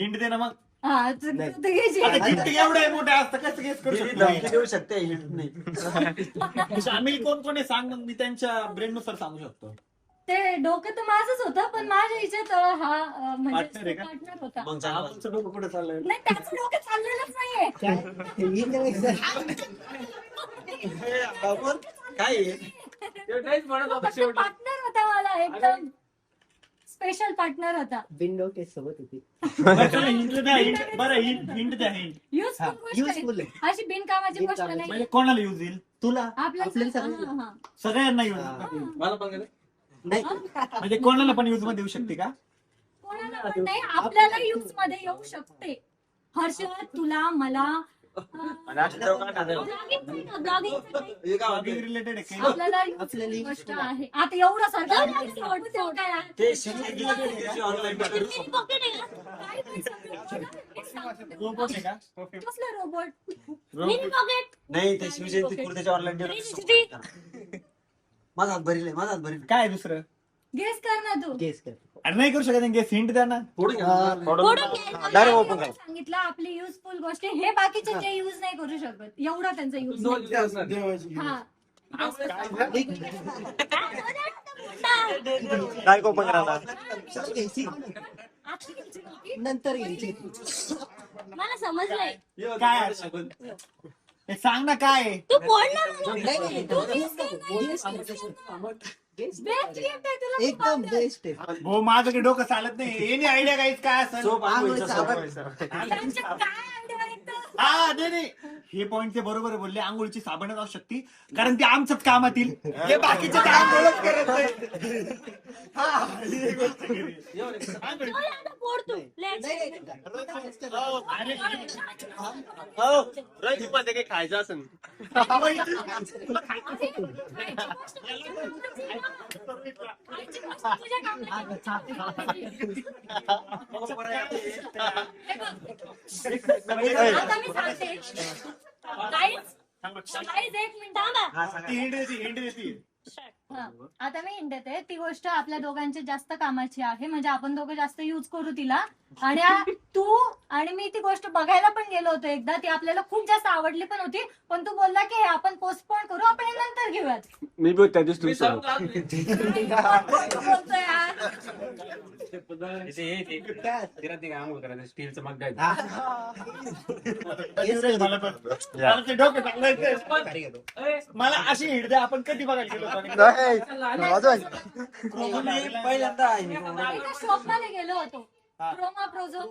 Hint दे ना मग. हा तू घ्यायची. आता हिंट एवढे मोठे असतं कसं गेस करू धमकी शकतो? देऊ शकते हिंट नाही. शामिल कोण कोण आहे सांग, मग मी त्यांच्या ब्रेन नुसार सांगू शकतो. ते डोकं तर माझंच होतं, पण माझ्या ह्याच्यात हा म्हणजे Partner आहे का? पार्टनर होता. मग सांग. आमचं डोकं कुठे चाललंय? नाही त्याचं डोकं चाललेलंच नाहीये. काय आहे? पार्टनर होता मला एकदम स्पेशल पार्टनर होता. विंडो के सोबत होती. बरं, चला हिंट द्या, हिंट. बरं हिंट द्या, हिंट. युजफुल गोष्ट Useful आहे. अशी बिनकामाची गोष्ट बिनकामाची. नाही. म्हणजे कोणाला यूज येईल? तुला आपल्याला आपल्याला हा, सगळं- हा. सगळ्यांना यूज. मला पण काय? नाही म्हणजे कोणाला पण यूज मध्ये येऊ शकते का? कोणाला पण नाही, आपल्याला यूज मध्ये येऊ शकते. हर्षद, तुला, मला. ब्लॉगिंग रिलेटेड आहे काही? आपल्याला आपल्याला यूज use गोष्ट आहे. आता एवढं सारखं ते शिक्षण ऑनलाईन रोबोट आहे का? कसलं रोबोट? रोबोट. नाही ते शिवजयंती पुरतेच्या ऑनलाईन माझा हात भरील माझा हात भरील. काय आहे दुसरं? गेस कर ना तू. गेस कर. अरे नाही करू शकत गेस, हिंट द्या ना. डायरेक्ट ओपन कर. सांगितलं आपली युजफुल गोष्ट. हे बाकीचे जे युज नाही करू शकत, एवढा त्यांचा युज. हा डायरेक्ट ओपन करा. घ्यायची नंतर घ्यायची. मला समजलंय. काय आहे? हे सांग ना काय आहे? तू बोल ना मला. नाही, नाही, तू नाही. guess कर ना. Guess कर. Guess कर. Best gift आहे तुला. एकदम बेस्ट आहे. हो माझं काही डोकं चालत नाही. एनी आयडिया काहीच काय असेल? सोप आंघोळीचं आंघोळीचं त्यांच्यात काय idea आहे तर? हा नाही नाही, हे पॉइंट ते बरोबर आहे बोलले. आंघोळीची साबणच असू शकते, कारण ती आमच्याच कामात येईल. हे बाकीचे ते आंघोळच करत नाही. हा, ही गोष्ट खरी. आंघोळी. चल आता बोल तू. Let's नाही, नाही, नाही. हो, अरे, मध्ये काही खायचं असेल आता मी सांगते. Guys, एक मिनिट थांबा. ती हिंट देती, हिंट देती. हा. आता मी हिंट देते. ती गोष्ट आपल्या दोघांची जास्त कामाची आहे, म्हणजे आपण दोघं जास्त युज करू तिला. आणि तू आणि मी ती गोष्ट बघायला पण गेलो होतो एकदा. ती आपल्याला खूप जास्त आवडली पण होती, पण तू बोलला की हे आपण पोस्टपोन करू, आपण हे नंतर घेऊयात. मी बघ त्या दिवशी बोलतोय यार. स्टीलचं मग मला पण. मला ते डोकं चाललंय. मला अशी हिंट द्या, आपण कधी बघायला गेलो होतो? पहिल्यांदा इथं शॉपमध्ये गेलो होतो. Croma Prozone